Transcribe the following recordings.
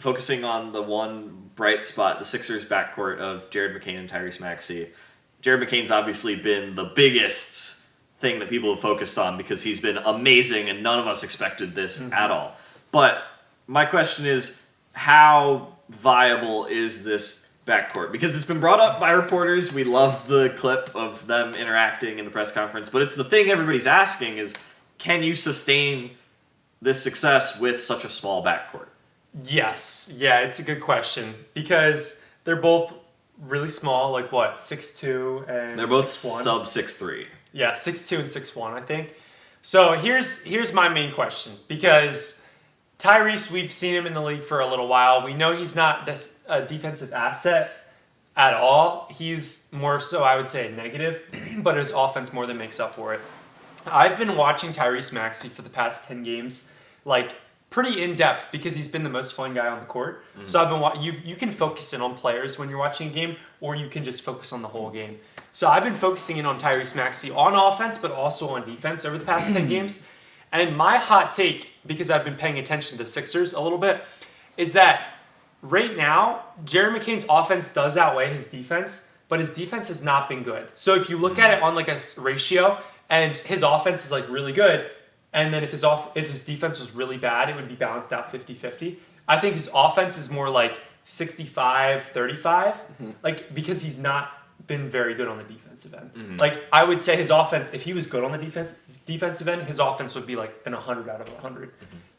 focusing on the one bright spot, the Sixers backcourt of Jared McCain and Tyrese Maxey. Jared McCain's obviously been the biggest thing that people have focused on because he's been amazing and none of us expected this at all. But my question is, how viable is this backcourt? Because it's been brought up by reporters. We loved the clip of them interacting in the press conference, but it's the thing everybody's asking is, can you sustain this success with such a small backcourt? Yes. Yeah, it's a good question because they're both really small, like what, 6'2" and they're both 6'1"? sub 6'3". Yeah, 6'2" and 6'1", I think. So here's my main question, because Tyrese, we've seen him in the league for a little while. We know he's not this defensive asset at all. He's more so, I would say, a negative, but his offense more than makes up for it. I've been watching Tyrese Maxey for the past 10 games, like pretty in depth because he's been the most fun guy on the court. So I've been you can focus in on players when you're watching a game, or you can just focus on the whole game. So I've been focusing in on Tyrese Maxey on offense, but also on defense over the past 10 games. And my hot take, because I've been paying attention to the Sixers a little bit, is that right now, Jared McCain's offense does outweigh his defense, but his defense has not been good. So if you look at it on like a ratio, and his offense is like really good, and then if his defense was really bad, it would be balanced out 50-50. I think his offense is more like 65-35, like because he's not been very good on the defensive end. Like I would say his offense, if he was good on the defensive end, his offense would be like an 100 out of 100.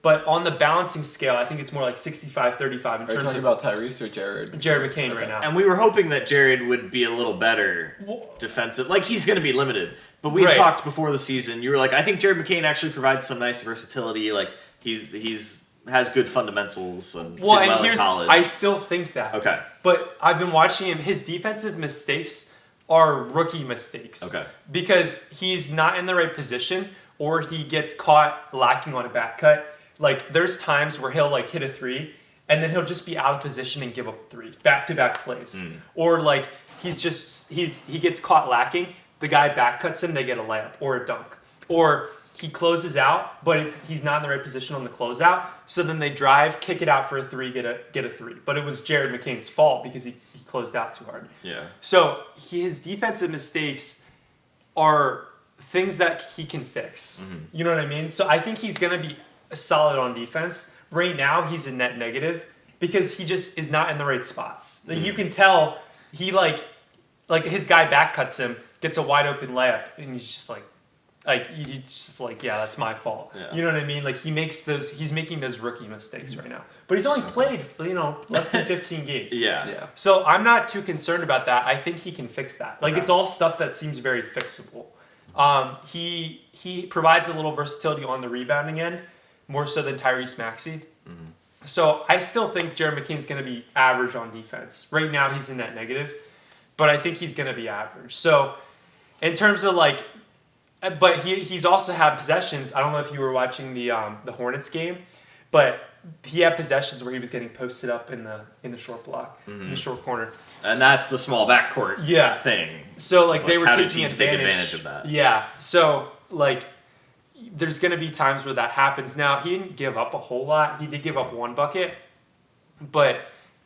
But on the balancing scale, I think it's more like 65-35 in terms of... Are you talking about Tyrese or Jared? Jared McCain right now. And we were hoping that Jared would be a little better defensive. Like, he's going to be limited. But we talked before the season. You were like, I think Jared McCain actually provides some nice versatility. Like, he's has good fundamentals and did well in college. I still think that. Okay. But I've been watching him. His defensive mistakes are rookie mistakes. Okay. Because he's not in the right position, or he gets caught lacking on a back cut. Like, there's times where he'll, like, hit a three, and then he'll just be out of position and give up three. Back-to-back plays. Or, like, he gets caught lacking. The guy back cuts him, they get a layup or a dunk. Or he closes out, but he's not in the right position on the closeout. So then they drive, kick it out for a three, get a three. But it was Jared McCain's fault because he closed out too hard. Yeah. So his defensive mistakes are things that he can fix. You know what I mean? So I think he's going to be solid on defense. Right now, he's a net negative because he just is not in the right spots. Like, you can tell he like his guy back cuts him, gets a wide open layup, and he's just like, yeah, that's my fault. Yeah. You know what I mean? Like, he's making those rookie mistakes right now. But he's only played, less than 15 games. Yeah. So I'm not too concerned about that. I think he can fix that. Like, it's all stuff that seems very fixable. He provides a little versatility on the rebounding end, more so than Tyrese Maxey. So I still think Jared McCain's going to be average on defense. Right now, he's in that negative, but I think he's going to be average. So in terms of like, but he's also had possessions. I don't know if you were watching the Hornets game, but he had possessions where he was getting posted up in the short block, in the short corner. And that's the small backcourt thing. So like they were how do taking teams take advantage of that? Yeah. So like there's going to be times where that happens. Now, he didn't give up a whole lot. He did give up one bucket, but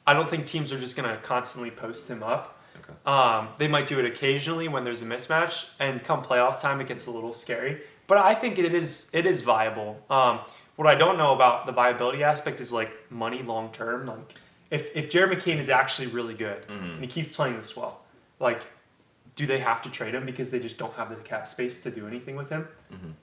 I don't think teams are just going to constantly post him up. Okay. They might do it occasionally when there's a mismatch, and come playoff time, it gets a little scary. But I think it is viable. What I don't know about the viability aspect is like money long term. Like if Jared McCain is actually really good and he keeps playing this well, like, do they have to trade him because they just don't have the cap space to do anything with him?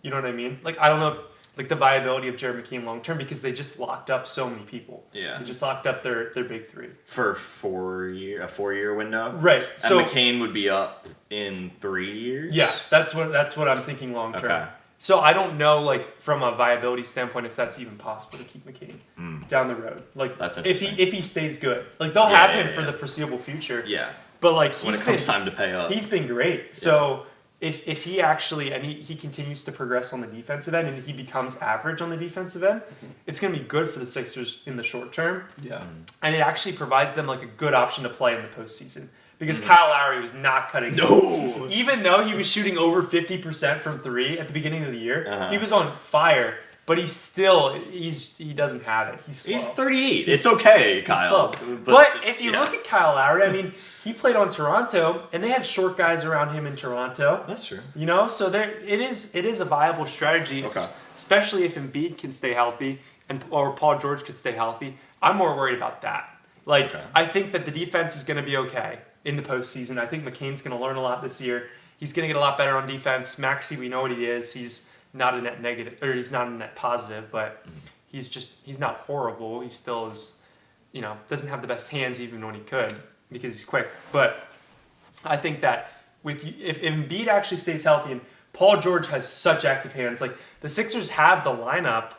You know what I mean? Like, I don't know if, like, the viability of Jared McCain long term, because they just locked up so many people. Yeah. They just locked up their big three. For a 4-year window. Right. And So McCain would be up in 3 years? Yeah, that's what I'm thinking long term. Okay. So I don't know, like, from a viability standpoint, if that's even possible to keep McCain down the road. Like, that's if interesting. he stays good. Like, they'll have him for the foreseeable future. Yeah. But like when it comes time to pay up, he's been great. So if he actually he continues to progress on the defensive end and he becomes average on the defensive end, it's going to be good for the Sixers in the short term. Yeah, and it actually provides them like a good option to play in the postseason because Kyle Lowry was not cutting. No, even though he was shooting over 50% from three at the beginning of the year, he was on fire. but he doesn't have it. He's slow. He's 38. It's okay, Kyle. But if you look at Kyle Lowry, I mean, he played on Toronto, and they had short guys around him in Toronto. That's true. So it is a viable strategy, especially if Embiid can stay healthy or Paul George can stay healthy. I'm more worried about that. I think that the defense is going to be okay in the postseason. I think McCain's going to learn a lot this year. He's going to get a lot better on defense. Maxey, we know what he is. He's not a net negative, or he's not a net positive, but he's not horrible. He still is, doesn't have the best hands even when he could because he's quick. But I think that if Embiid actually stays healthy and Paul George has such active hands, like the Sixers have the lineup.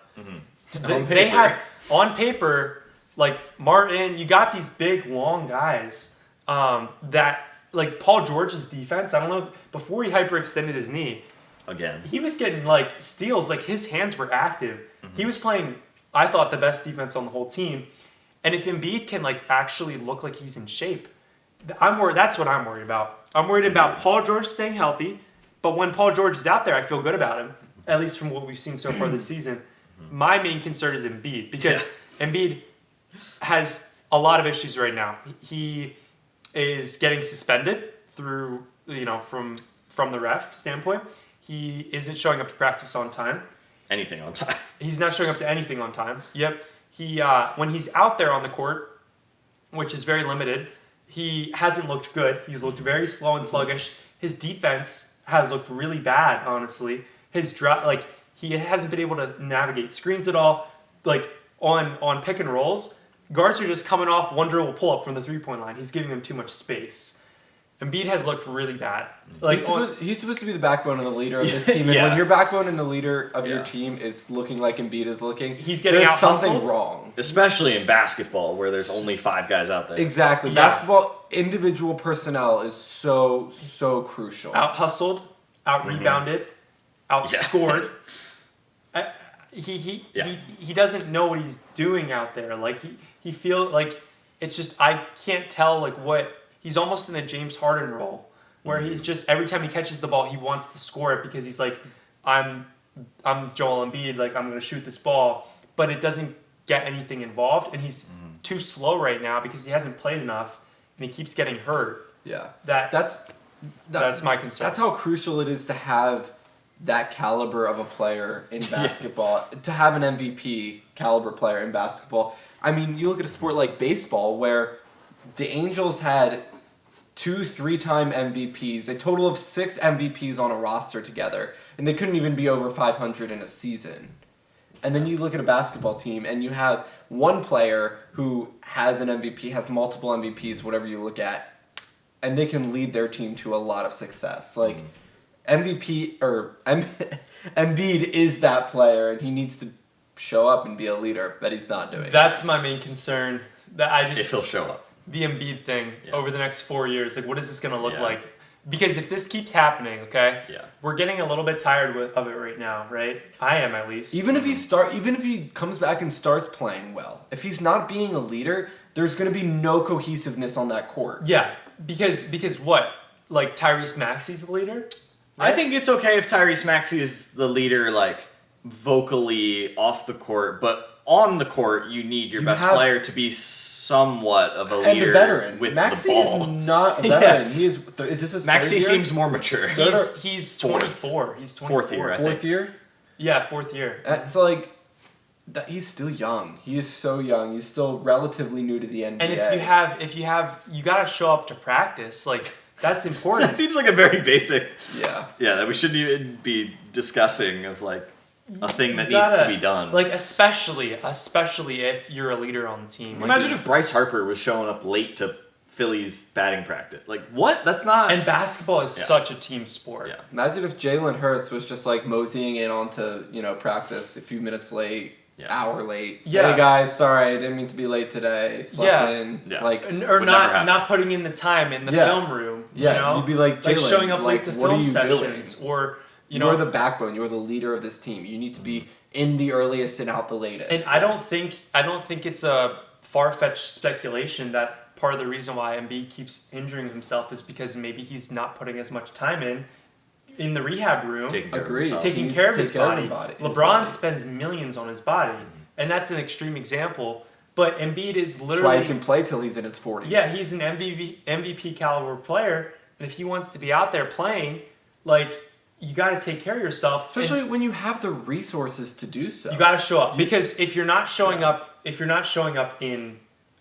They have on paper, like Martin, you got these big long guys that like Paul George's defense. I don't know, before he hyperextended his knee. Again, he was getting steals. Like his hands were active. He was playing, I thought, the best defense on the whole team. And if Embiid can actually look like he's in shape, that's what I'm worried about. I'm worried about Paul George staying healthy. But when Paul George is out there, I feel good about him. At least from what we've seen so far this season. My main concern is Embiid because Embiid has a lot of issues right now. He is getting suspended through from the ref standpoint. He isn't showing up to practice on time. Anything on time. He's not showing up to anything on time. Yep. He when he's out there on the court, which is very limited, he hasn't looked good. He's looked very slow and sluggish. His defense has looked really bad, honestly. His he hasn't been able to navigate screens at all. On pick and rolls, guards are just coming off one dribble pull up from the 3-point line. He's giving them too much space. Embiid has looked really bad. He's supposed to be the backbone and the leader of this team, and when your backbone and the leader of your team is looking like Embiid is looking, there's something wrong. Especially in basketball, where there's only 5 guys out there. Exactly. Yeah. Basketball, individual personnel is so crucial. Out hustled, out rebounded, outscored. He doesn't know what he's doing out there. He feels like it's just I can't tell what. He's almost in a James Harden role where he's just every time he catches the ball he wants to score it because he's like I'm Joel Embiid, I'm going to shoot this ball, but it doesn't get anything involved and he's too slow right now because he hasn't played enough and he keeps getting hurt. Yeah. That's my concern. That's how crucial it is to have that caliber of a player in basketball, to have an MVP caliber player in basketball. I mean, you look at a sport like baseball where the Angels had 2 3-time MVPs, a total of 6 MVPs on a roster together, and they couldn't even be over 500 in a season. And then you look at a basketball team, and you have one player who has an MVP, has multiple MVPs, whatever you look at, and they can lead their team to a lot of success. Embiid is that player, and he needs to show up and be a leader, but he's not doing. That's my main concern. If he'll show up. The Embiid thing over the next 4 years, what is this going to look like? Because if this keeps happening, we're getting a little bit tired of it right now, right? I am at least. Even if he comes back and starts playing well, if he's not being a leader, there's going to be no cohesiveness on that court. Yeah, because what? Tyrese Maxey's the leader? Right? I think it's okay if Tyrese Maxey is the leader, vocally off the court, but on the court, you need your best player to be somewhat of a leader and a veteran. With Maxey the ball. Is not a veteran. He is. Is this his Maxey third year? seems more mature. He's 24. He's 24. Fourth year, I think. Fourth year? Yeah, 4th year. He's still young. He is so young. He's still relatively new to the NBA. And you got to show up to practice. That's important. That seems like a very basic. Yeah. Yeah, that we shouldn't even be discussing of a thing that needs to be done. Especially if you're a leader on the team. Imagine if Bryce Harper was showing up late to Philly's batting practice. What? That's not... And basketball is such a team sport. Yeah. Imagine if Jalen Hurts was just moseying in onto, practice a few minutes late, hour late. Yeah. Hey guys, sorry, I didn't mean to be late today. Slept in. Yeah. Or not putting in the time in the film room. Yeah, you'd be Jalen, showing up late to film sessions doing? or... You're the backbone. You're the leader of this team. You need to be in the earliest and out the latest. And I don't think it's a far-fetched speculation that part of the reason why Embiid keeps injuring himself is because maybe he's not putting as much time in in the rehab room, Agreed. taking He's care of his taking body. his LeBron body. spends millions on his body, and that's an extreme example. But Embiid is That's literally why he can play till he's in his 40s. yeah, he's an MVP caliber player, and if he wants to be out there playing, like you got to take care of yourself, Especially when you have the resources to do so. you got to show up because if you're not showing up, in,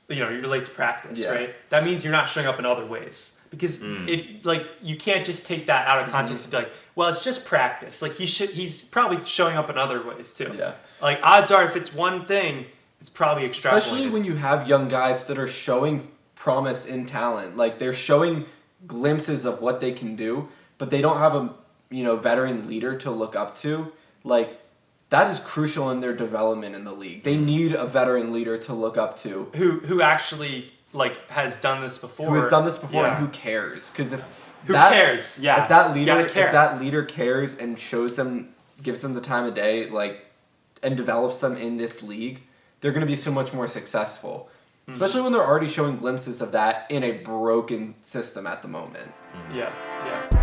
you're late to practice, right? That means you're not showing up in other ways because if like you can't just take that out of context and be like, well, it's just practice. Like he's probably showing up in other ways too. Yeah. Like odds are, if it's one thing, it's probably extrapolated. Especially when you have young guys that are showing promise in talent, like they're showing glimpses of what they can do, but they don't have a veteran leader to look up to. Like that is crucial in their development in the league. They need a veteran leader to look up to who actually like has done this before. Who has done this before Yeah. and who cares? Because Who cares? Yeah. If that You gotta leader, care. if that leader cares and shows them, gives them the time of day, like, and develops them in this league, they're going to be so much more successful. Especially when they're already showing glimpses of that in a broken system at the moment. Yeah, yeah.